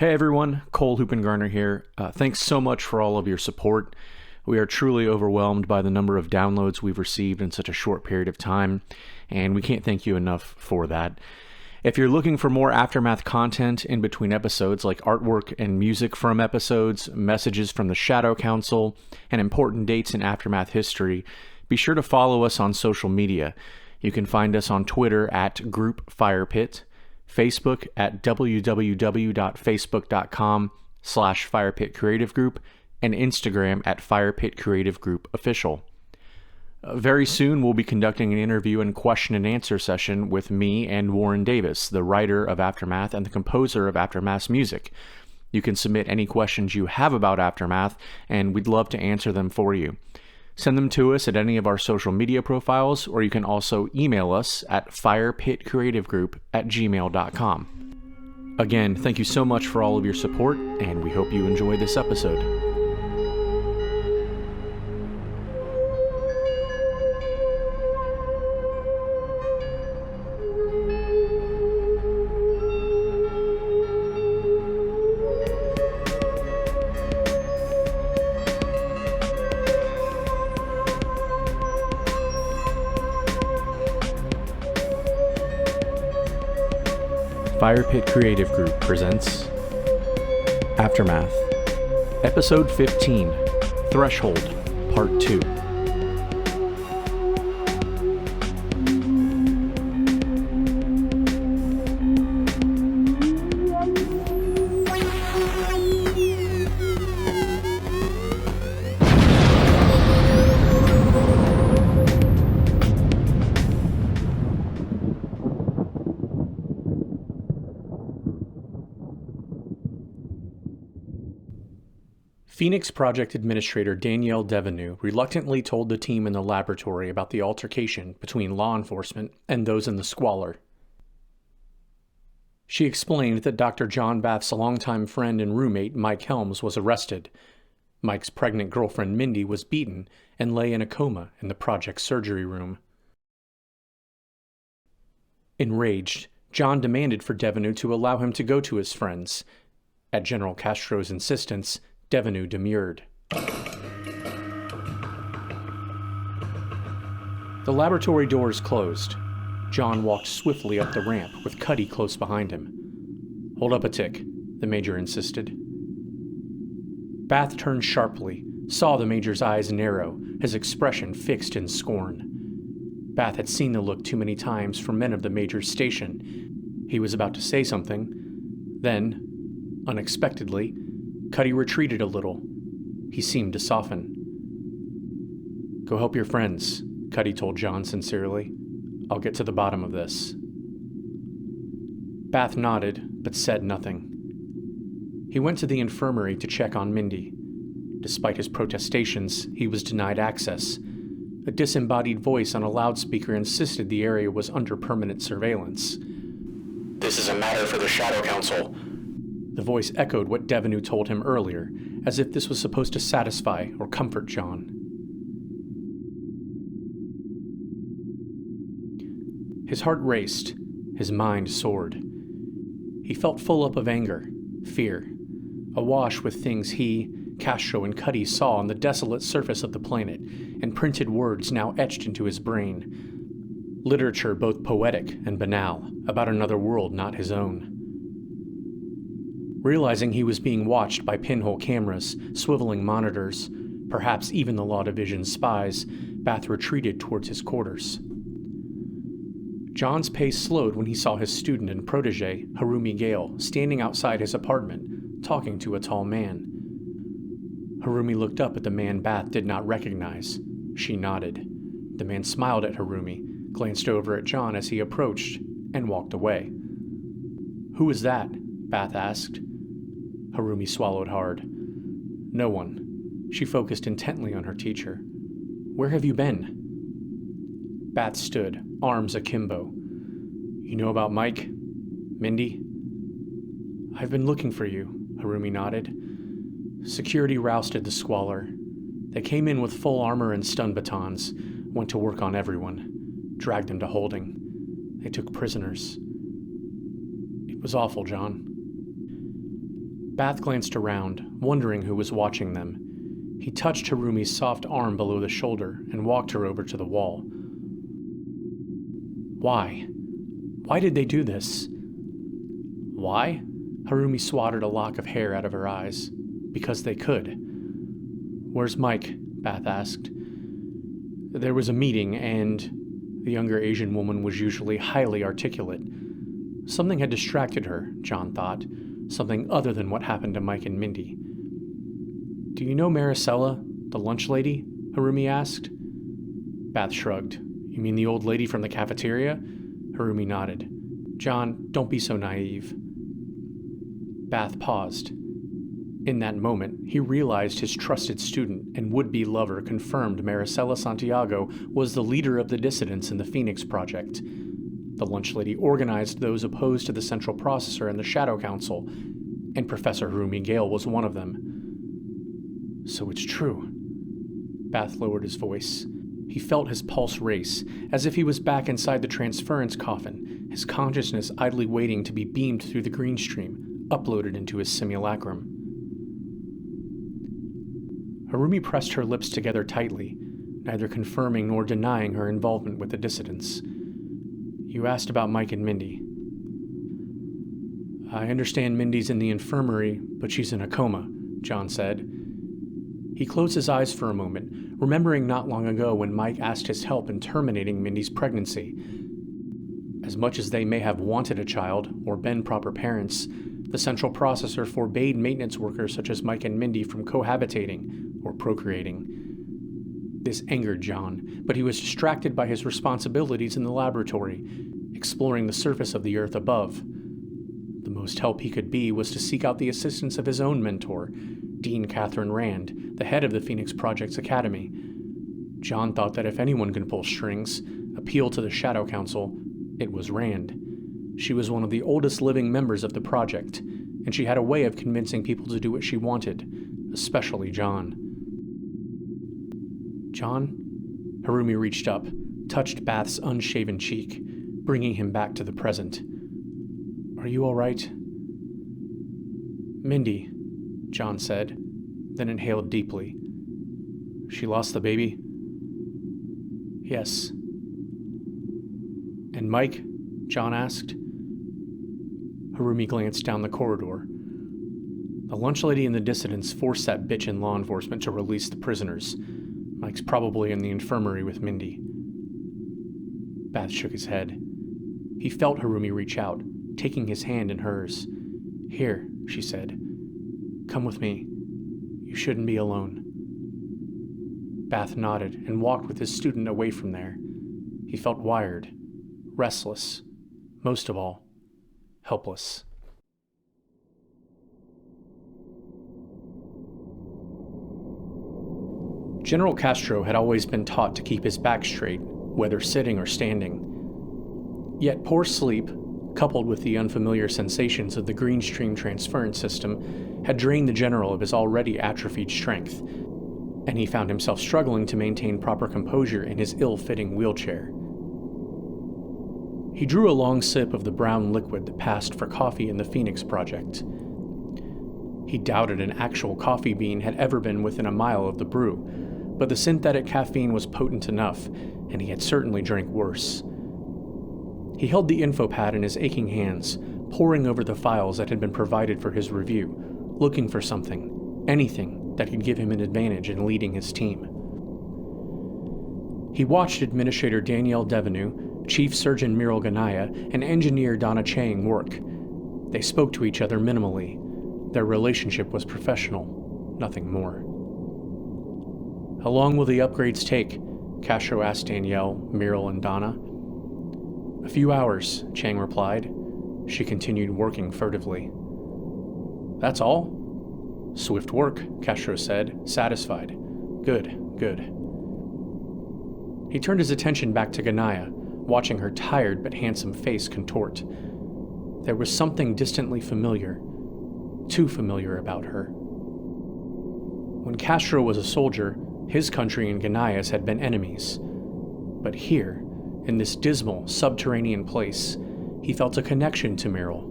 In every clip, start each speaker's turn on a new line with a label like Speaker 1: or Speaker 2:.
Speaker 1: Hey everyone, Cole Hoopingarner here. Thanks so much for all of your support. We are truly overwhelmed by the number of downloads we've received in such a short period of time, and we can't thank you enough for that. If you're looking for more Aftermath content in between episodes, like artwork and music from episodes, messages from the Shadow Council, and important dates in Aftermath history, be sure to follow us on social media. You can find us on Twitter at Group Firepit, Facebook at www.facebook.com/Firepit Creative Group, and Instagram at Firepit Creative Group Official. Very soon we'll be conducting an interview and question and answer session with me and Warren Davis, the writer of Aftermath and the composer of Aftermath's music. You can submit any questions you have about Aftermath, and we'd love to answer them for you. Send them to us at any of our social media profiles, or you can also email us at firepitcreativegroup@gmail.com. Again, thank you so much for all of your support, and we hope you enjoy this episode. Firepit Creative Group presents Aftermath, Episode 15, Threshold, Part 2. Phoenix Project Administrator Danielle Devenu reluctantly told the team in the laboratory about the altercation between law enforcement and those in the squalor. She explained that Dr. John Bath's longtime friend and roommate, Mike Helms, was arrested. Mike's pregnant girlfriend, Mindy, was beaten and lay in a coma in the project's surgery room. Enraged, John demanded for Devenu to allow him to go to his friends. At General Castro's insistence, Devenu demurred. The laboratory doors closed. John walked swiftly up the ramp with Cuddy close behind him. "Hold up a tick," the Major insisted. Bath turned sharply, saw the Major's eyes narrow, his expression fixed in scorn. Bath had seen the look too many times from men of the Major's station. He was about to say something. Then, unexpectedly, Cuddy retreated a little. He seemed to soften. "Go help your friends," Cuddy told John sincerely. "I'll get to the bottom of this." Bath nodded, but said nothing. He went to the infirmary to check on Mindy. Despite his protestations, he was denied access. A disembodied voice on a loudspeaker insisted the area was under permanent surveillance. "This is a matter for the Shadow Council." The voice echoed what Devenu told him earlier, as if this was supposed to satisfy or comfort John. His heart raced, his mind soared. He felt full up of anger, fear, awash with things he, Castro, and Cuddy saw on the desolate surface of the planet, and printed words now etched into his brain. Literature both poetic and banal, about another world not his own. Realizing he was being watched by pinhole cameras, swiveling monitors, perhaps even the Law Division's spies, Bath retreated towards his quarters. John's pace slowed when he saw his student and protege, Harumi Gale, standing outside his apartment, talking to a tall man. Harumi looked up at the man Bath did not recognize. She nodded. The man smiled at Harumi, glanced over at John as he approached, and walked away. "Who is that?" Bath asked. Harumi swallowed hard. "No one." She focused intently on her teacher. "Where have you been?" Bath stood, arms akimbo. "You know about Mike? Mindy?" "I've been looking for you," Harumi nodded. Security rousted the squalor. They came in with full armor and stun batons, went to work on everyone, dragged them to holding. They took prisoners. It was awful, John. Bath glanced around, wondering who was watching them. He touched Harumi's soft arm below the shoulder and walked her over to the wall. Why? Why did they do this? Why? Harumi swatted a lock of hair out of her eyes. Because they could. Where's Mike? Bath asked. There was a meeting, and the younger Asian woman was usually highly articulate. Something had distracted her, John thought. Something other than what happened to Mike and Mindy. Do you know Maricela, the lunch lady? Harumi asked. Bath shrugged. You mean the old lady from the cafeteria? Harumi nodded. John, don't be so naive. Bath paused. In that moment, he realized his trusted student and would-be lover confirmed Maricela Santiago was the leader of the dissidents in the Phoenix Project. The lunch lady organized those opposed to the Central Processor and the Shadow Council, and Professor Harumi Gale was one of them. So it's true. Bath lowered his voice. He felt his pulse race, as if he was back inside the transference coffin, his consciousness idly waiting to be beamed through the green stream, uploaded into his simulacrum. Harumi pressed her lips together tightly, neither confirming nor denying her involvement with the dissidents. You asked about Mike and Mindy. I understand Mindy's in the infirmary, but she's in a coma, John said. He closed his eyes for a moment, remembering not long ago when Mike asked his help in terminating Mindy's pregnancy. As much as they may have wanted a child, or been proper parents, the Central Processor forbade maintenance workers such as Mike and Mindy from cohabitating or procreating. This angered John, but he was distracted by his responsibilities in the laboratory, exploring the surface of the Earth above. The most help he could be was to seek out the assistance of his own mentor, Dean Catherine Rand, the head of the Phoenix Project's Academy. John thought that if anyone could pull strings, appeal to the Shadow Council, it was Rand. She was one of the oldest living members of the project, and she had a way of convincing people to do what she wanted, especially John. John? Harumi reached up, touched Bath's unshaven cheek, bringing him back to the present. Are you all right? Mindy, John said, then inhaled deeply. She lost the baby? Yes. And Mike? John asked. Harumi glanced down the corridor. The lunch lady and the dissidents forced that bitch in law enforcement to release the prisoners. Mike's probably in the infirmary with Mindy. Bath shook his head. He felt Harumi reach out, taking his hand in hers. Here, she said. Come with me. You shouldn't be alone. Bath nodded and walked with his student away from there. He felt wired, restless, most of all, helpless. General Castro had always been taught to keep his back straight, whether sitting or standing. Yet poor sleep, coupled with the unfamiliar sensations of the green stream transference system, had drained the general of his already atrophied strength, and he found himself struggling to maintain proper composure in his ill-fitting wheelchair. He drew a long sip of the brown liquid that passed for coffee in the Phoenix Project. He doubted an actual coffee bean had ever been within a mile of the brew, but the synthetic caffeine was potent enough, and he had certainly drank worse. He held the info pad in his aching hands, poring over the files that had been provided for his review, looking for something, anything that could give him an advantage in leading his team. He watched Administrator Danielle Devenu, Chief Surgeon Miral Ganaya, and Engineer Donna Chang work. They spoke to each other minimally. Their relationship was professional, nothing more. How long will the upgrades take? Castro asked Danielle, Miral, and Donna. A few hours, Chang replied. She continued working furtively. That's all? Swift work, Castro said, satisfied. Good. He turned his attention back to Ganaya, watching her tired but handsome face contort. There was something distantly familiar, too familiar about her. When Castro was a soldier, his country and Ganaya's had been enemies. But here, in this dismal, subterranean place, he felt a connection to Miral.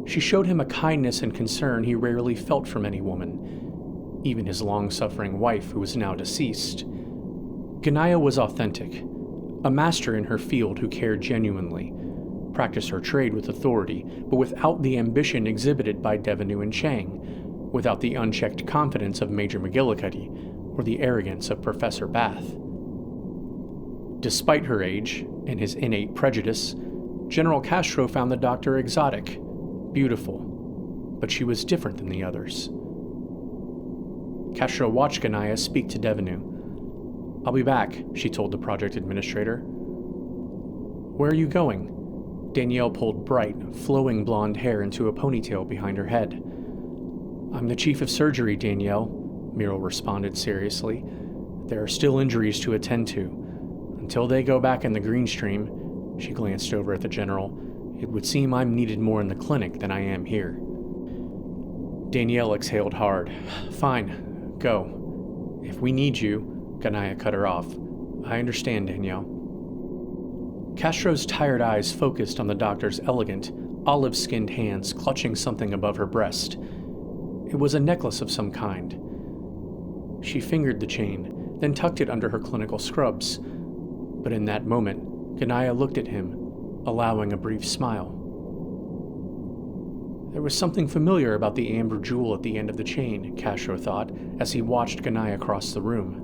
Speaker 1: She showed him a kindness and concern he rarely felt from any woman, even his long-suffering wife who was now deceased. Ganaya was authentic, a master in her field who cared genuinely, practiced her trade with authority, but without the ambition exhibited by Devenu and Chang, without the unchecked confidence of Major McGillicuddy, or the arrogance of Professor Bath. Despite her age and his innate prejudice, General Castro found the doctor exotic, beautiful, but she was different than the others. Castro watched Ganaya speak to Devenu. "I'll be back," she told the project administrator. "Where are you going?" Danielle pulled bright, flowing blonde hair into a ponytail behind her head. "I'm the chief of surgery, Danielle," Muriel responded seriously. "There are still injuries to attend to. Until they go back in the green stream," she glanced over at the general, "it would seem I'm needed more in the clinic than I am here." Danielle exhaled hard. "Fine, go. If we need you," Ganaya cut her off. "I understand, Danielle." Castro's tired eyes focused on the doctor's elegant, olive-skinned hands clutching something above her breast. It was a necklace of some kind. She fingered the chain, then tucked it under her clinical scrubs. But in that moment, Ganaya looked at him, allowing a brief smile. There was something familiar about the amber jewel at the end of the chain, Castro thought, as he watched Ganaya cross the room.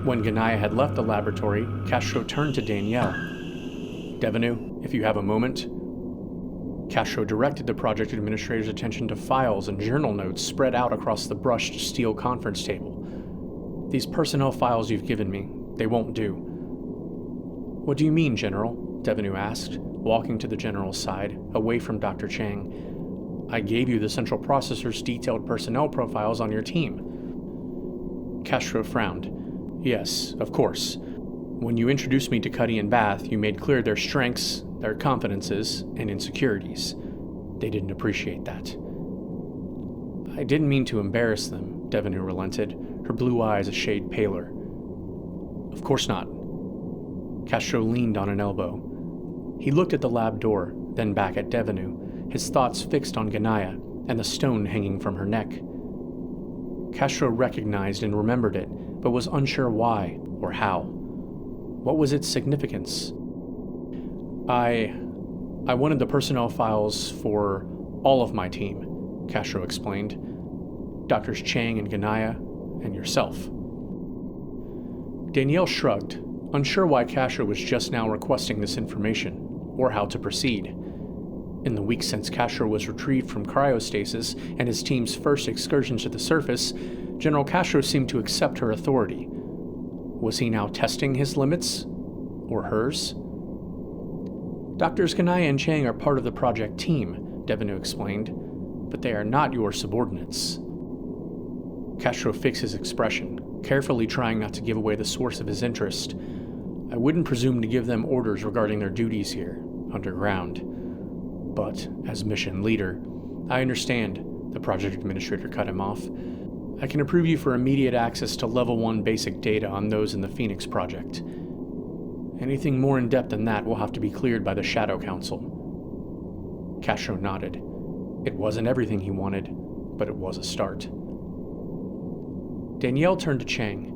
Speaker 1: When Ganaya had left the laboratory, Castro turned to Danielle. "Devenu, if you have a moment." Castro directed the project administrator's attention to files and journal notes spread out across the brushed steel conference table. "These personnel files you've given me, they won't do." "What do you mean, General?" Devenu asked, walking to the general's side, away from Dr. Chang. "I gave you the central processor's detailed personnel profiles on your team." Castro frowned. "Yes, of course. When you introduced me to Cuddy and Bath, you made clear their strengths, their confidences, and insecurities. They didn't appreciate that." "I didn't mean to embarrass them," Devenu relented, her blue eyes a shade paler. "Of course not." Castro leaned on an elbow. He looked at the lab door, then back at Devenu, his thoughts fixed on Ganaya and the stone hanging from her neck. Castro recognized and remembered it, but was unsure why or how. What was its significance? I wanted the personnel files for all of my team," Castro explained. "Doctors Chang and Ganaya, and yourself." Danielle shrugged, unsure why Castro was just now requesting this information, or how to proceed. In the weeks since Castro was retrieved from cryostasis and his team's first excursion to the surface, General Castro seemed to accept her authority. Was he now testing his limits? Or hers? "Doctors Ganaya and Chang are part of the project team," Devenu explained, "but they are not your subordinates." Castro fixed his expression, carefully trying not to give away the source of his interest. "I wouldn't presume to give them orders regarding their duties here, underground. But, as mission leader, I understand," the project administrator cut him off. "I can approve you for immediate access to Level 1 basic data on those in the Phoenix Project. Anything more in-depth than that will have to be cleared by the Shadow Council." Castro nodded. It wasn't everything he wanted, but it was a start. Danielle turned to Chang.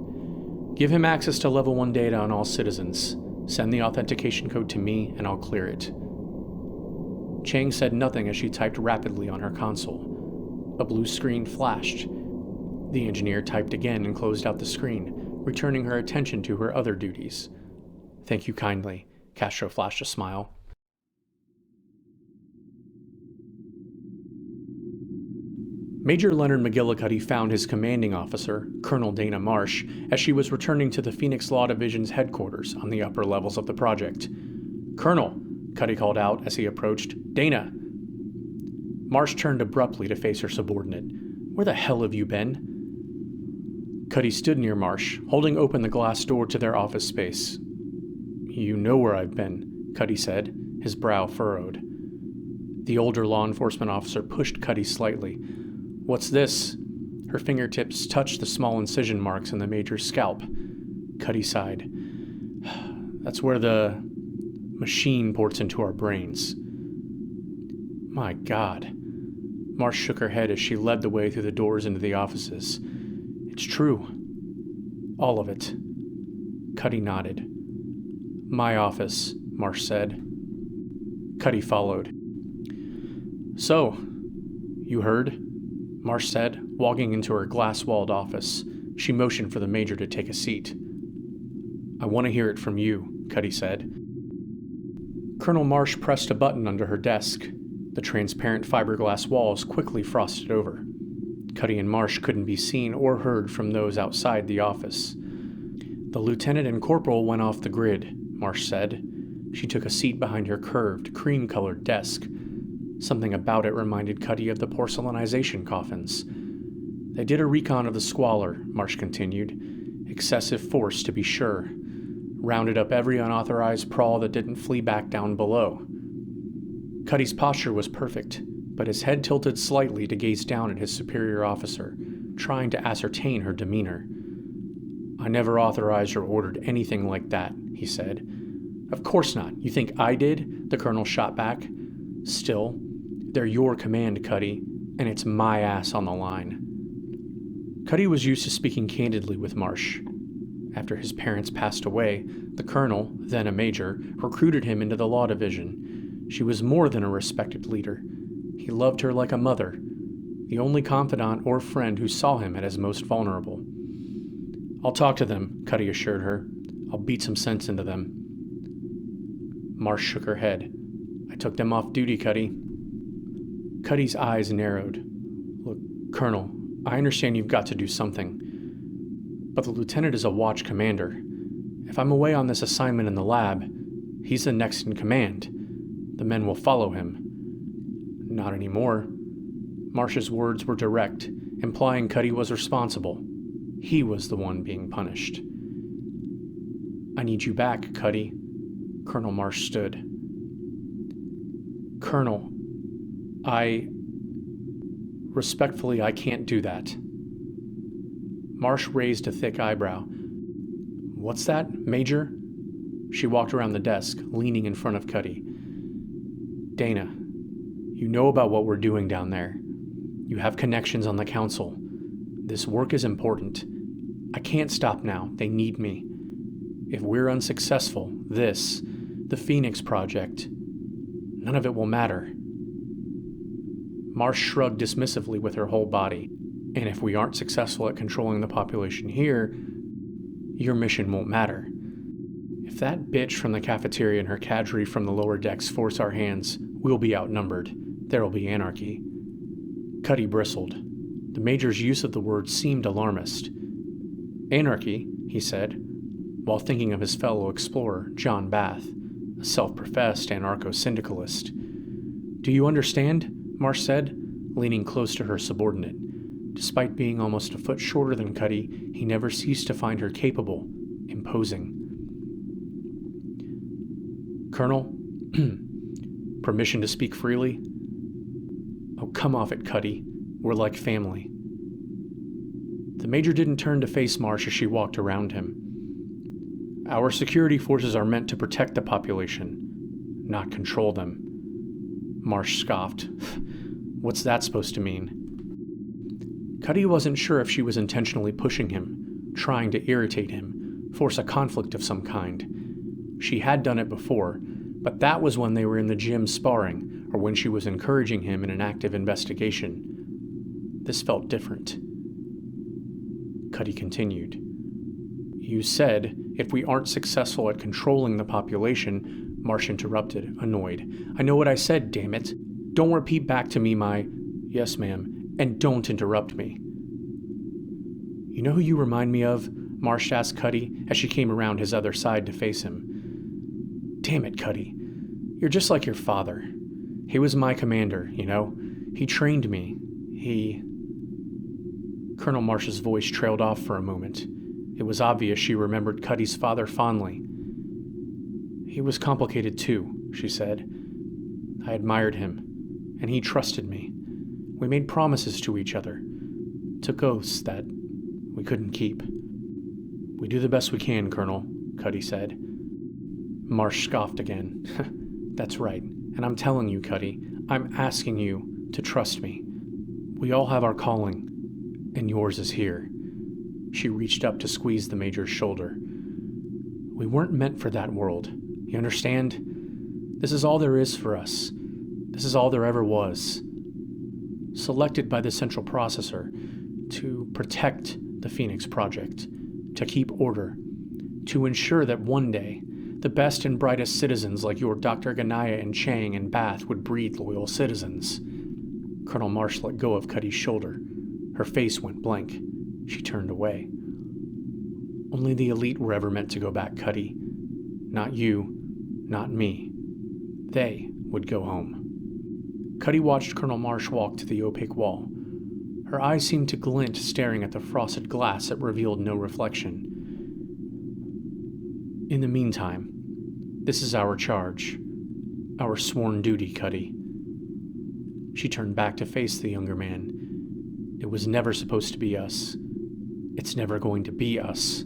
Speaker 1: "Give him access to Level 1 data on all citizens. Send the authentication code to me, and I'll clear it." Chang said nothing as she typed rapidly on her console. A blue screen flashed. The engineer typed again and closed out the screen, returning her attention to her other duties. "Thank you kindly," Castro flashed a smile. Major Leonard McGillicuddy found his commanding officer, Colonel Dana Marsh, as she was returning to the Phoenix Law Division's headquarters on the upper levels of the project. "Colonel," Cuddy called out as he approached. "Dana!" Marsh turned abruptly to face her subordinate. "Where the hell have you been?" Cuddy stood near Marsh, holding open the glass door to their office space. "You know where I've been," Cuddy said, his brow furrowed. The older law enforcement officer pushed Cuddy slightly. "What's this?" Her fingertips touched the small incision marks in the major's scalp. Cuddy sighed. "That's where the machine ports into our brains. My God. Marsh shook her head as she led the way through the doors into the offices. It's true. All of it. Cuddy nodded. My office, Marsh said. Cuddy followed. So, you heard? Marsh said, walking into her glass-walled office. She motioned for the major to take a seat. I want to hear it from you, Cuddy said. Colonel Marsh pressed a button under her desk. The transparent fiberglass walls quickly frosted over. Cuddy and Marsh couldn't be seen or heard from those outside the office. The lieutenant and corporal went off the grid, Marsh said. She took a seat behind her curved, cream-colored desk. Something about it reminded Cuddy of the porcelainization coffins. They did a recon of the squalor, Marsh continued. Excessive force, to be sure. Rounded up every unauthorized prawl that didn't flee back down below. Cuddy's posture was perfect, but his head tilted slightly to gaze down at his superior officer, trying to ascertain her demeanor. I never authorized or ordered anything like that, he said. Of course not. You think I did? The colonel shot back. Still, they're your command, Cuddy, and it's my ass on the line. Cuddy was used to speaking candidly with Marsh. After his parents passed away, the colonel, then a major, recruited him into the law division. She was more than a respected leader. He loved her like a mother, the only confidant or friend who saw him at his most vulnerable. I'll talk to them, Cuddy assured her. I'll beat some sense into them. Marsh shook her head. I took them off duty, Cuddy. Cuddy's eyes narrowed. Look, Colonel, I understand you've got to do something. But the lieutenant is a watch commander. If I'm away on this assignment in the lab, he's the next in command. The men will follow him. Not anymore. Marsh's words were direct, implying Cuddy was responsible. He was the one being punished. I need you back, Cuddy. Colonel Marsh stood. Colonel, Respectfully, I can't do that. Marsh raised a thick eyebrow. What's that, Major? She walked around the desk, leaning in front of Cuddy. Dana, you know about what we're doing down there. You have connections on the council. This work is important. I can't stop now. They need me. If we're unsuccessful, the Phoenix Project, none of it will matter. Marsh shrugged dismissively with her whole body. And if we aren't successful at controlling the population here, your mission won't matter. If that bitch from the cafeteria and her cadre from the lower decks force our hands, we'll be outnumbered. There'll be anarchy. Cuddy bristled. The major's use of the word seemed alarmist. Anarchy, he said, while thinking of his fellow explorer, John Bath, a self-professed anarcho-syndicalist. Do you understand? Marsh said, leaning close to her subordinate. Despite being almost a foot shorter than Cuddy, he never ceased to find her capable, imposing. Colonel, permission to speak freely? Oh, come off it, Cuddy. We're like family. The major didn't turn to face Marsh as she walked around him. Our security forces are meant to protect the population, not control them. Marsh scoffed. What's that supposed to mean? Cuddy wasn't sure if she was intentionally pushing him, trying to irritate him, force a conflict of some kind. She had done it before, but that was when they were in the gym sparring, or when she was encouraging him in an active investigation. This felt different. Cuddy continued. You said, if we aren't successful at controlling the population, Marsh interrupted, annoyed. I know what I said, damn it. Don't repeat back to me my, yes ma'am, and don't interrupt me. You know who you remind me of? Marsh asked Cuddy as she came around his other side to face him. Damn it, Cuddy. You're just like your father. He was my commander, you know. He trained me. Colonel Marsh's voice trailed off for a moment. It was obvious she remembered Cuddy's father fondly. He was complicated too, she said. I admired him, and he trusted me. We made promises to each other, took oaths that we couldn't keep. We do the best we can, Colonel, Cuddy said. Marsh scoffed again. That's right, and I'm telling you, Cuddy, I'm asking you to trust me. We all have our calling, and yours is here. She reached up to squeeze the Major's shoulder. We weren't meant for that world, you understand? This is all there is for us. This is all there ever was. Selected by the Central Processor to protect the Phoenix Project, to keep order, to ensure that one day the best and brightest citizens like your Dr. Ganaya and Chang and Bath would breed loyal citizens. Colonel Marsh let go of Cuddy's shoulder. Her face went blank. She turned away. Only the elite were ever meant to go back, Cuddy. Not you, not me. They would go home. Cuddy watched Colonel Marsh walk to the opaque wall. Her eyes seemed to glint, staring at the frosted glass that revealed no reflection. In the meantime, this is our charge, our sworn duty, Cuddy. She turned back to face the younger man. It was never supposed to be us. It's never going to be us.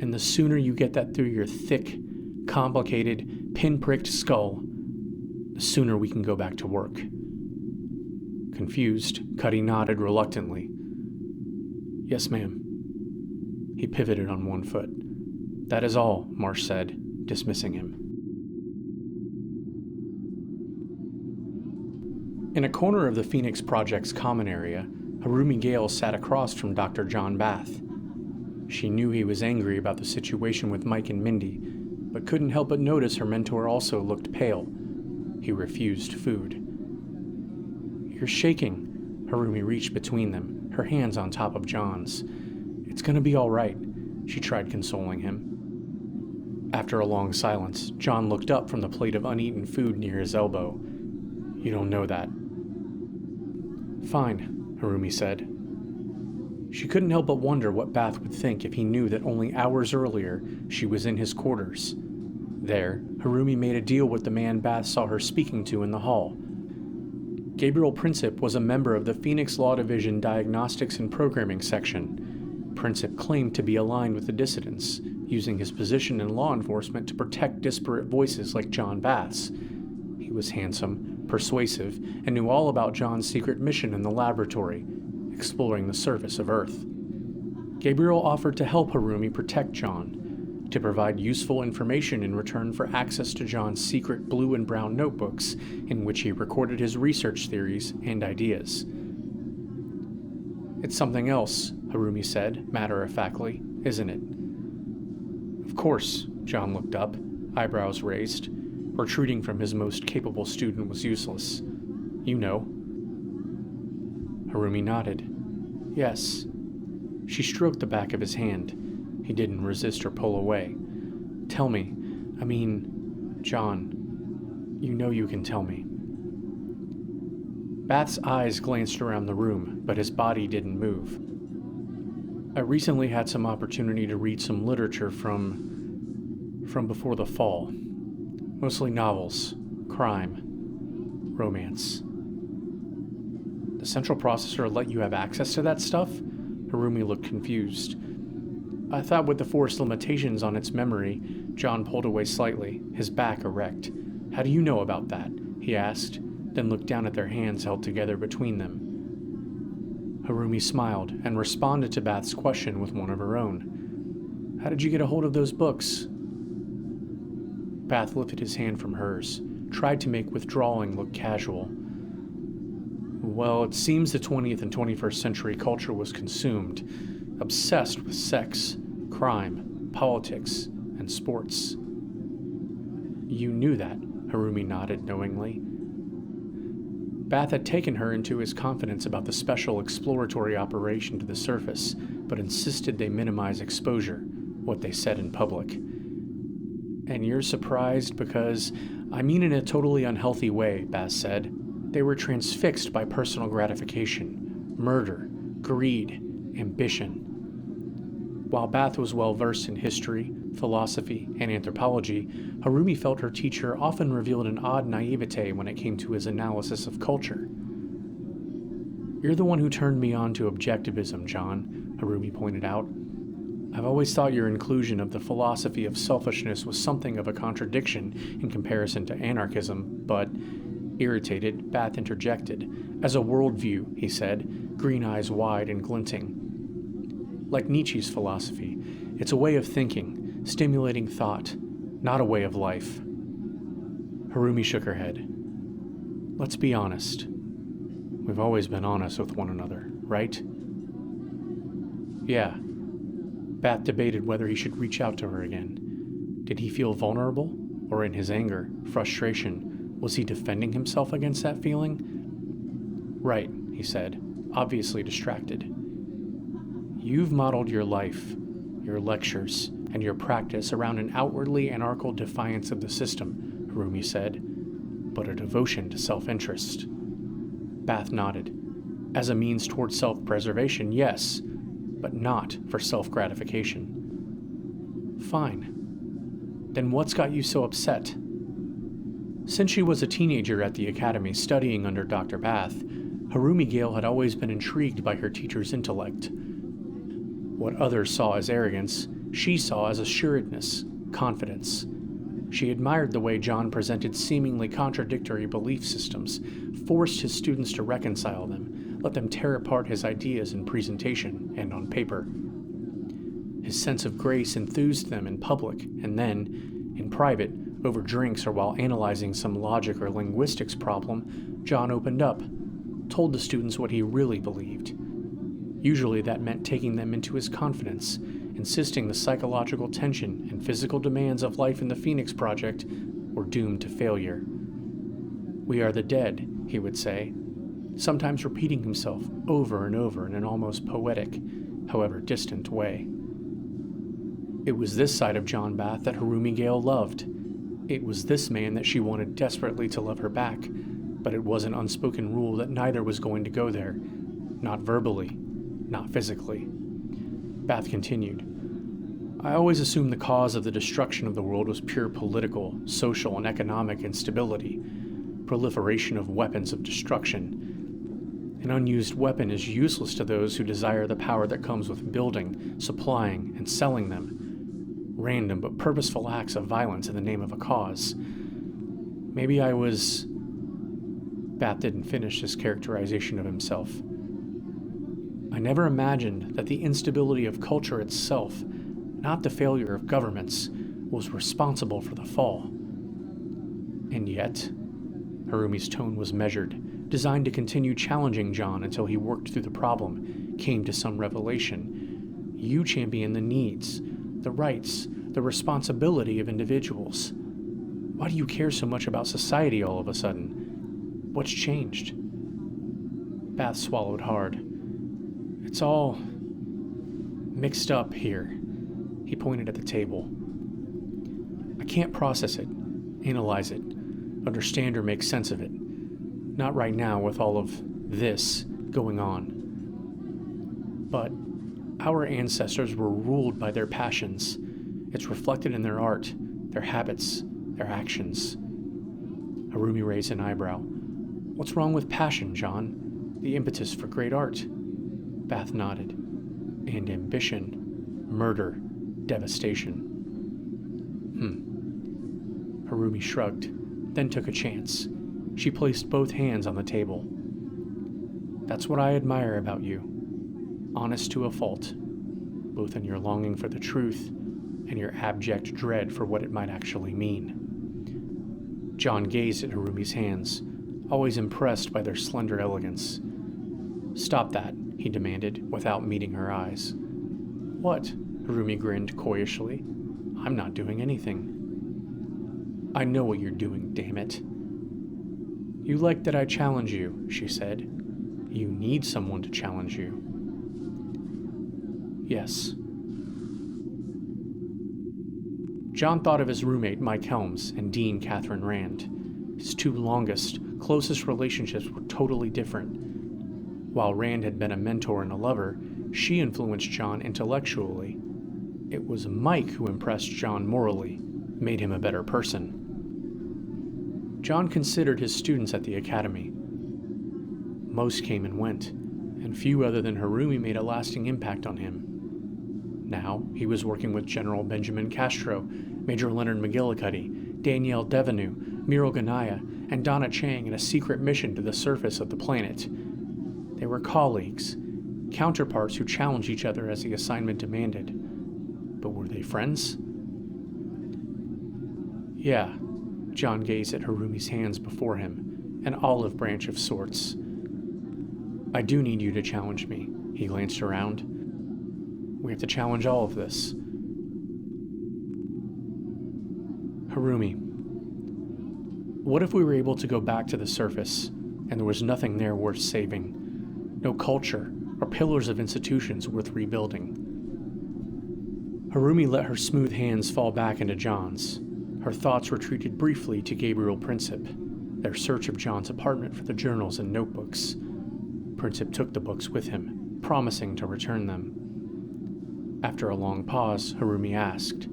Speaker 1: And the sooner you get that through your thick, complicated, pinpricked skull, the sooner we can go back to work. Confused, Cuddy nodded reluctantly. Yes, ma'am. He pivoted on one foot. That is all, Marsh said, dismissing him. In a corner of the Phoenix Project's common area, Harumi Gale sat across from Dr. John Bath. She knew he was angry about the situation with Mike and Mindy, but couldn't help but notice her mentor also looked pale. He refused food. You're shaking. Harumi reached between them, her hands on top of John's. It's gonna be all right, she tried consoling him. After a long silence, John looked up from the plate of uneaten food near his elbow. You don't know that. Fine, Harumi said. She couldn't help but wonder what Bath would think if he knew that only hours earlier she was in his quarters. There, Harumi made a deal with the man Bath saw her speaking to in the hall. Gabriel Princip was a member of the Phoenix Law Division Diagnostics and Programming Section. Princip claimed to be aligned with the dissidents, using his position in law enforcement to protect disparate voices like John Bath's. He was handsome, persuasive, and knew all about John's secret mission in the laboratory, exploring the surface of Earth. Gabriel offered to help Harumi protect John, to provide useful information in return for access to John's secret blue and brown notebooks in which he recorded his research theories and ideas. It's something else, Harumi said, matter-of-factly, isn't it? Of course, John looked up, eyebrows raised. Retreating from his most capable student was useless. You know. Harumi nodded. Yes. She stroked the back of his hand. He didn't resist or pull away. Tell me. John. You know you can tell me. Bath's eyes glanced around the room, but his body didn't move. I recently had some opportunity to read some literature from before the fall. Mostly novels, crime, romance. The Central Processor let you have access to that stuff? Harumi looked confused. I thought with the forced limitations on its memory, John pulled away slightly, his back erect. How do you know about that? He asked, then looked down at their hands held together between them. Harumi smiled and responded to Bath's question with one of her own. How did you get a hold of those books? Bath lifted his hand from hers, tried to make withdrawing look casual. Well, it seems the 20th and 21st century culture was consumed, obsessed with sex, crime, politics, and sports. You knew that, Harumi nodded knowingly. Bath had taken her into his confidence about the special exploratory operation to the surface, but insisted they minimize exposure, what they said in public. And you're surprised because, I mean in a totally unhealthy way, Bath said. They were transfixed by personal gratification, murder, greed, ambition. While Bath was well versed in history, philosophy, and anthropology, Harumi felt her teacher often revealed an odd naivete when it came to his analysis of culture. You're the one who turned me on to objectivism, John, Harumi pointed out. I've always thought your inclusion of the philosophy of selfishness was something of a contradiction in comparison to anarchism, but, irritated, Bath interjected. As a worldview, he said, green eyes wide and glinting. Like Nietzsche's philosophy, it's a way of thinking, stimulating thought, not a way of life. Harumi shook her head. Let's be honest. We've always been honest with one another, right? Yeah. Bath debated whether he should reach out to her again. Did he feel vulnerable? Or in his anger, frustration, was he defending himself against that feeling? Right, he said, obviously distracted. You've modeled your life, your lectures, and your practice around an outwardly anarchical defiance of the system, Harumi said, but a devotion to self-interest. Bath nodded. As a means toward self-preservation, yes, but not for self-gratification. Fine. Then what's got you so upset? Since she was a teenager at the academy studying under Dr. Bath, Harumi Gale had always been intrigued by her teacher's intellect. What others saw as arrogance, she saw as assuredness, confidence. She admired the way John presented seemingly contradictory belief systems, forced his students to reconcile them, let them tear apart his ideas in presentation and on paper. His sense of grace enthused them in public, and then, in private, over drinks or while analyzing some logic or linguistics problem, John opened up, told the students what he really believed. Usually that meant taking them into his confidence, insisting the psychological tension and physical demands of life in the Phoenix Project were doomed to failure. We are the dead, he would say, sometimes repeating himself over and over in an almost poetic, however distant way. It was this side of John Bath that Harumi Gale loved. It was this man that she wanted desperately to love her back, but it was an unspoken rule that neither was going to go there, not verbally, not physically. Bath continued. I always assumed the cause of the destruction of the world was pure political, social, and economic instability, proliferation of weapons of destruction. An unused weapon is useless to those who desire the power that comes with building, supplying, and selling them. Random but purposeful acts of violence in the name of a cause. Maybe I was... Bath didn't finish his characterization of himself. I never imagined that the instability of culture itself, not the failure of governments, was responsible for the fall. And yet, Harumi's tone was measured, designed to continue challenging John until he worked through the problem, came to some revelation. You champion the needs, the rights, the responsibility of individuals. Why do you care so much about society all of a sudden? What's changed? Bath swallowed hard. It's all mixed up here. He pointed at the table. I can't process it, analyze it, understand or make sense of it. Not right now with all of this going on. But our ancestors were ruled by their passions. It's reflected in their art, their habits, their actions. Harumi raised an eyebrow. What's wrong with passion, John? The impetus for great art. Bath nodded. And ambition, murder, devastation. Harumi shrugged, then took a chance. She placed both hands on the table. That's what I admire about you. Honest to a fault, both in your longing for the truth and your abject dread for what it might actually mean. John gazed at Harumi's hands, always impressed by their slender elegance. Stop that, he demanded, without meeting her eyes. What? Harumi grinned coyishly. I'm not doing anything. I know what you're doing, damn it. You like that I challenge you, she said. You need someone to challenge you. Yes. John thought of his roommate Mike Helms and Dean Catherine Rand. His two longest, closest relationships were totally different. While Rand had been a mentor and a lover, she influenced John intellectually. It was Mike who impressed John morally, made him a better person. John considered his students at the academy. Most came and went, and few other than Harumi made a lasting impact on him. Now, he was working with General Benjamin Castro, Major Leonard McGillicuddy, Danielle Devenu, Muriel Ganaya, and Donna Chang in a secret mission to the surface of the planet. They were colleagues, counterparts who challenged each other as the assignment demanded. But were they friends? Yeah. John gazed at Harumi's hands before him, an olive branch of sorts. I do need you to challenge me. He glanced around. We have to challenge all of this. Harumi, what if we were able to go back to the surface, and there was nothing there worth saving? No culture or pillars of institutions worth rebuilding. Harumi let her smooth hands fall back into John's. Her thoughts retreated briefly to Gabriel Princip, their search of John's apartment for the journals and notebooks. Princip took the books with him, promising to return them. After a long pause, Harumi asked,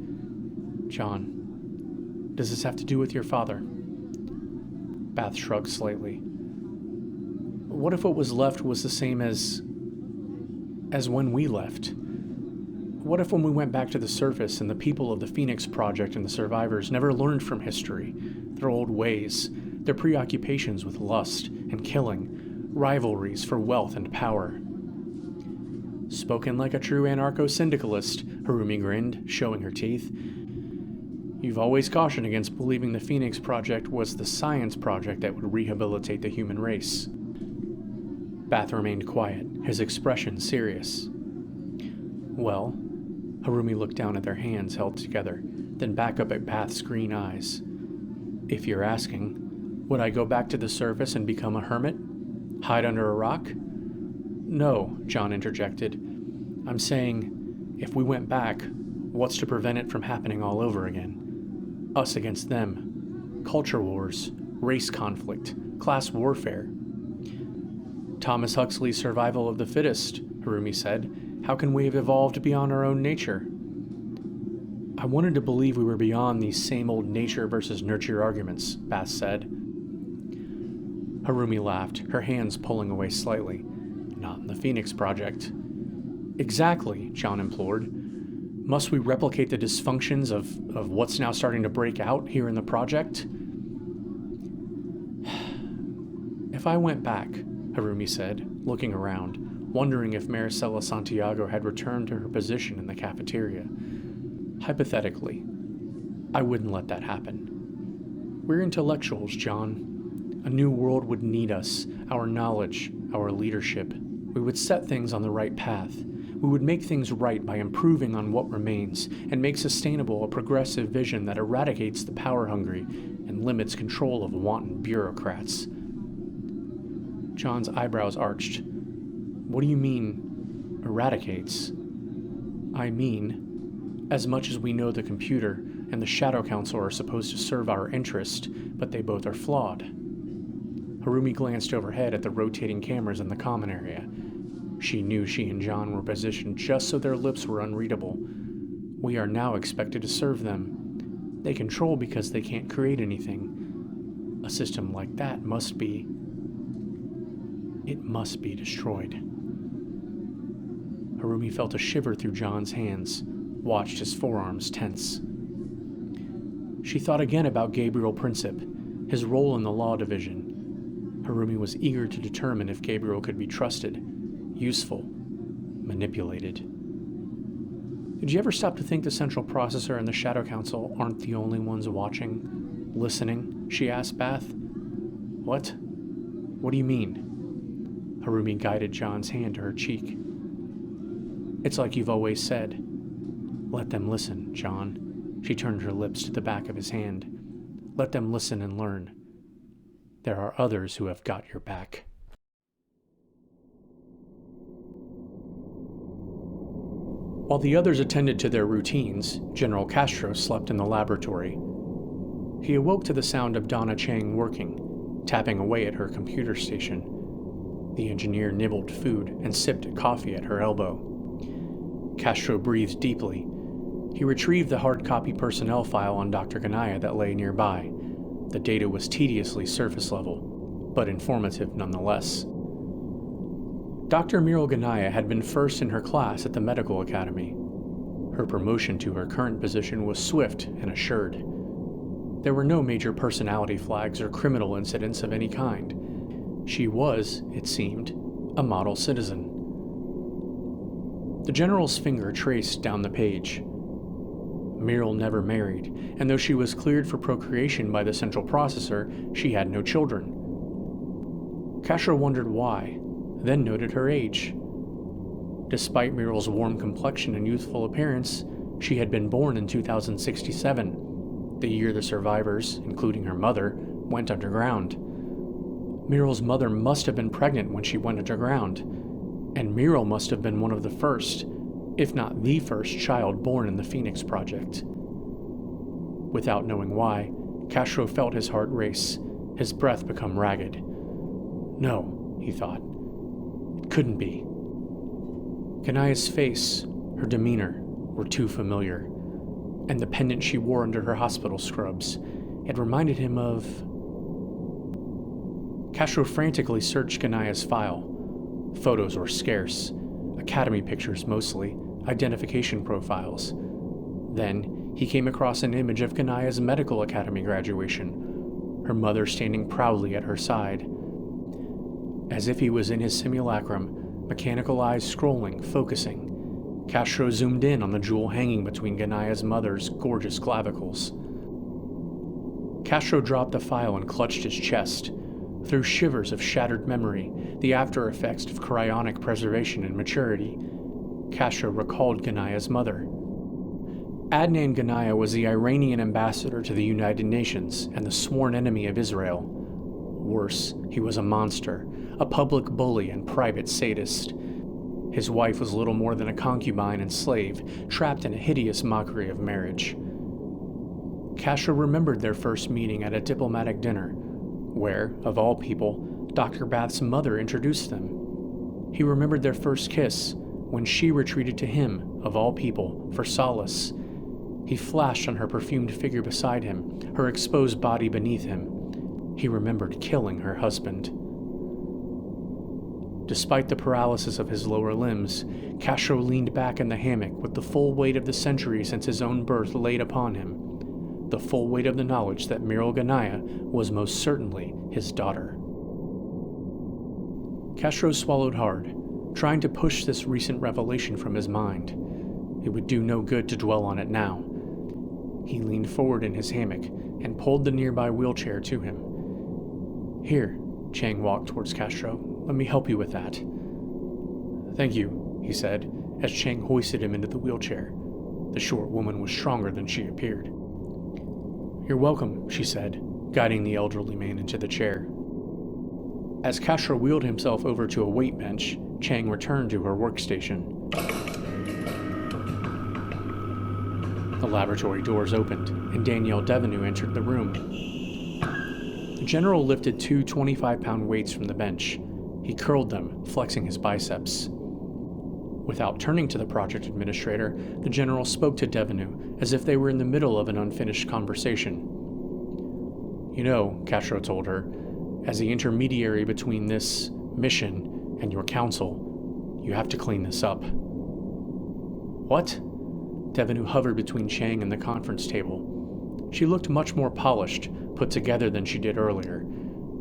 Speaker 1: John, does this have to do with your father? Bath shrugged slightly. What if what was left was the same as when we left? What if when we went back to the surface and the people of the Phoenix Project and the survivors never learned from history, their old ways, their preoccupations with lust and killing, rivalries for wealth and power? Spoken like a true anarcho-syndicalist, Harumi grinned, showing her teeth. You've always cautioned against believing the Phoenix Project was the science project that would rehabilitate the human race. Bath remained quiet, his expression serious. Well, Harumi looked down at their hands held together, then back up at Bath's green eyes. If you're asking, would I go back to the surface and become a hermit? Hide under a rock? No, John interjected. I'm saying, if we went back, what's to prevent it from happening all over again? Us against them. Culture wars, race conflict, class warfare. Thomas Huxley's survival of the fittest, Harumi said. How can we have evolved beyond our own nature? I wanted to believe we were beyond these same old nature versus nurture arguments, Bath said. Harumi laughed, her hands pulling away slightly. Not in the Phoenix Project. Exactly, John implored. Must we replicate the dysfunctions of what's now starting to break out here in the project? If I went back, Harumi said, looking around, wondering if Maricela Santiago had returned to her position in the cafeteria. Hypothetically, I wouldn't let that happen. We're intellectuals, John. A new world would need us, our knowledge, our leadership. We would set things on the right path. We would make things right by improving on what remains and make sustainable a progressive vision that eradicates the power-hungry and limits control of wanton bureaucrats. John's eyebrows arched. What do you mean, eradicates? I mean, as much as we know the computer and the Shadow Council are supposed to serve our interest, but they both are flawed. Harumi glanced overhead at the rotating cameras in the common area. She knew she and John were positioned just so their lips were unreadable. We are now expected to serve them. They control because they can't create anything. A system like that must be destroyed. Harumi felt a shiver through John's hands, watched his forearms tense. She thought again about Gabriel Princip, his role in the law division. Harumi was eager to determine if Gabriel could be trusted, useful, manipulated. Did you ever stop to think the Central Processor and the Shadow Council aren't the only ones watching, listening? She asked Bath. What? What do you mean? Harumi guided John's hand to her cheek. It's like you've always said. Let them listen, John. She turned her lips to the back of his hand. Let them listen and learn. There are others who have got your back. While the others attended to their routines, General Castro slept in the laboratory. He awoke to the sound of Donna Chang working, tapping away at her computer station. The engineer nibbled food and sipped at coffee at her elbow. Castro breathed deeply. He retrieved the hard copy personnel file on Dr. Ganaya that lay nearby. The data was tediously surface level, but informative nonetheless. Dr. Muriel Ganaya had been first in her class at the medical academy. Her promotion to her current position was swift and assured. There were no major personality flags or criminal incidents of any kind. She was, it seemed, a model citizen. The general's finger traced down the page. Muriel never married, and though she was cleared for procreation by the central processor, she had no children. Castro wondered why, then noted her age. Despite Muriel's warm complexion and youthful appearance, she had been born in 2067, the year the survivors, including her mother, went underground. Muriel's mother must have been pregnant when she went underground, and Muriel must have been one of the first, if not the first, child born in the Phoenix Project. Without knowing why, Castro felt his heart race, his breath become ragged. No, he thought. It couldn't be. Ganaya's face, her demeanor, were too familiar, and the pendant she wore under her hospital scrubs, it reminded him of... Castro frantically searched Ganaya's file. Photos were scarce, academy pictures mostly, identification profiles. Then he came across an image of Ganaya's medical academy graduation, her mother standing proudly at her side. As if he was in his simulacrum, mechanical eyes scrolling, focusing, Castro zoomed in on the jewel hanging between Ganaya's mother's gorgeous clavicles. Castro dropped the file and clutched his chest. Through shivers of shattered memory, the after effects of cryonic preservation and maturity, Castro recalled Ganaya's mother. Adnan Ganaya was the Iranian ambassador to the United Nations and the sworn enemy of Israel. Worse, he was a monster, a public bully and private sadist. His wife was little more than a concubine and slave, trapped in a hideous mockery of marriage. Castro remembered their first meeting at a diplomatic dinner, where, of all people, Dr. Bath's mother introduced them. He remembered their first kiss, when she retreated to him, of all people, for solace. He flashed on her perfumed figure beside him, her exposed body beneath him. He remembered killing her husband. Despite the paralysis of his lower limbs, Castro leaned back in the hammock with the full weight of the century since his own birth laid upon him. The full weight of the knowledge that Muriel Ganaya was most certainly his daughter. Castro swallowed hard, trying to push this recent revelation from his mind. It would do no good to dwell on it now. He leaned forward in his hammock and pulled the nearby wheelchair to him. "Here," Chang walked towards Castro. "Let me help you with that." "Thank you," he said, as Chang hoisted him into the wheelchair. The short woman was stronger than she appeared. "You're welcome," she said, guiding the elderly man into the chair. As Castro wheeled himself over to a weight bench, Chang returned to her workstation. The laboratory doors opened, and Danielle Devenu entered the room. The general lifted two 25-pound weights from the bench. He curled them, flexing his biceps. Without turning to the project administrator, the general spoke to Devenu as if they were in the middle of an unfinished conversation. "You know," Castro told her, "as the intermediary between this mission and your council, you have to clean this up." "What?" Devenu hovered between Chang and the conference table. She looked much more polished, put together than she did earlier.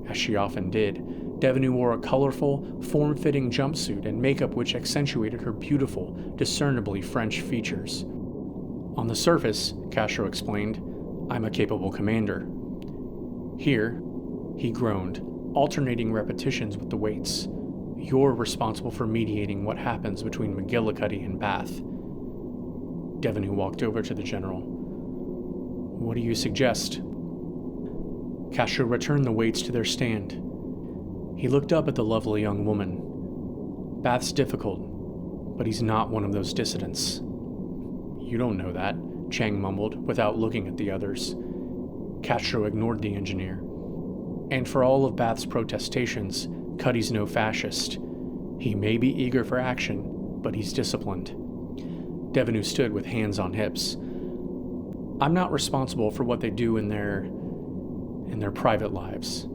Speaker 1: As she often did, Devenu wore a colorful, form-fitting jumpsuit and makeup which accentuated her beautiful, discernibly French features. "On the surface," Castro explained, "I'm a capable commander. Here," he groaned, alternating repetitions with the weights, "you're responsible for mediating what happens between McGillicuddy and Bath." Devenu walked over to the general. "What do you suggest?" Castro returned the weights to their stand. He looked up at the lovely young woman. "Bath's difficult, but he's not one of those dissidents." "You don't know that," Chang mumbled, without looking at the others. Castro ignored the engineer. "And for all of Bath's protestations, Cuddy's no fascist. He may be eager for action, but he's disciplined." Devenu stood with hands on hips. "I'm not responsible for what they do in their private lives."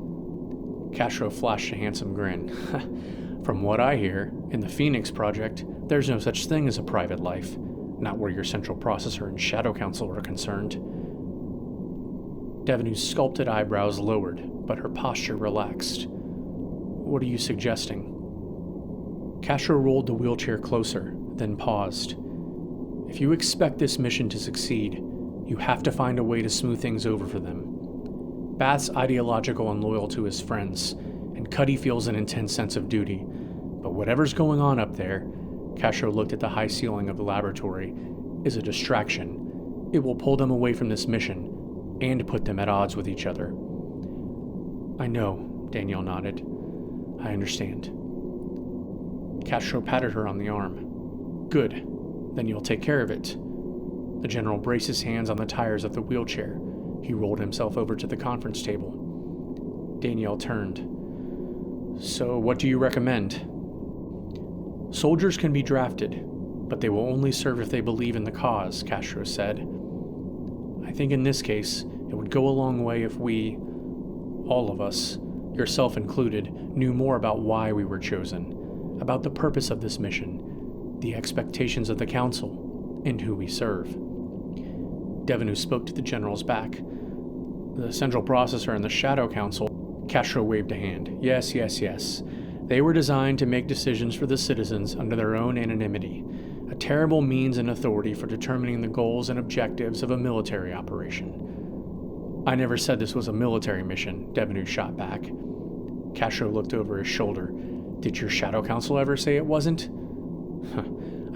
Speaker 1: Castro flashed a handsome grin. "From what I hear, in the Phoenix Project, there's no such thing as a private life. not where your central processor and shadow counsel are concerned. Devanu's sculpted eyebrows lowered, but her posture relaxed. What are you suggesting? Castro rolled the wheelchair closer, then paused. If you expect this mission to succeed, you have to find a way to smooth things over for them. Bath's ideological and loyal to his friends, and Cuddy feels an intense sense of duty. But whatever's going on up there, Castro looked at the high ceiling of the laboratory, is a distraction. It will pull them away from this mission, and put them at odds with each other. I know, Danielle nodded. I understand. Castro patted her on the arm. Good. Then you'll take care of it. The general braced his hands on the tires of the wheelchair. He rolled himself over to the conference table. Danielle turned. So what do you recommend? Soldiers can be drafted, but they will only serve if they believe in the cause, Castro said. I think in this case, it would go a long way if we, all of us, yourself included, knew more about why we were chosen, about the purpose of this mission, the expectations of the Council, and who we serve. Devenu spoke to the general's back. The central processor and the Shadow Council, Castro waved a hand. Yes. They were designed to make decisions for the citizens under their own anonymity, a terrible means and authority for determining the goals and objectives of a military operation. I never said this was a military mission, Devenu shot back. Castro looked over his shoulder. Did your Shadow Council ever say it wasn't?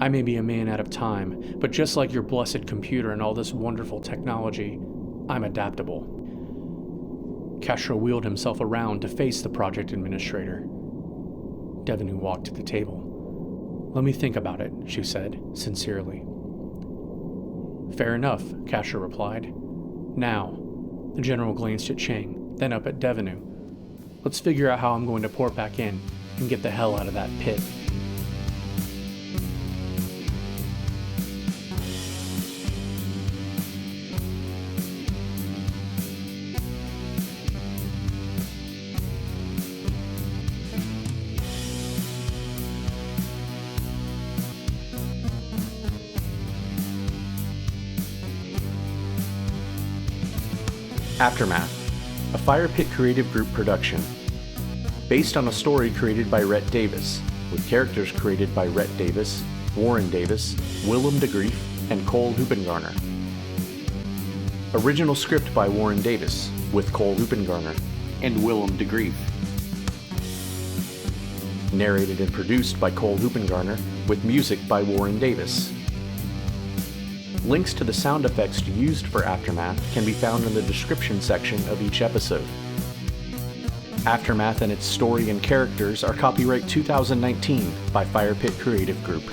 Speaker 1: I may be a man out of time, but just like your blessed computer and all this wonderful technology, I'm adaptable. Castro wheeled himself around to face the project administrator. Devenu walked to the table. Let me think about it, she said, sincerely. Fair enough, Castro replied. Now, the general glanced at Chang, then up at Devenu. Let's figure out how I'm going to port back in and get the hell out of that pit. Aftermath, a Fire Pit Creative Group production. Based on a story created by Rhett Davis, with characters created by Rhett Davis, Warren Davis, Willem de Greef, and Cole Hoopingarner. Original script by Warren Davis, with Cole Hoopingarner and Willem de Greef. Narrated and produced by Cole Hoopingarner, with music by Warren Davis. Links to the sound effects used for Aftermath can be found in the description section of each episode. Aftermath and its story and characters are copyright 2019 by Fire Pit Creative Group.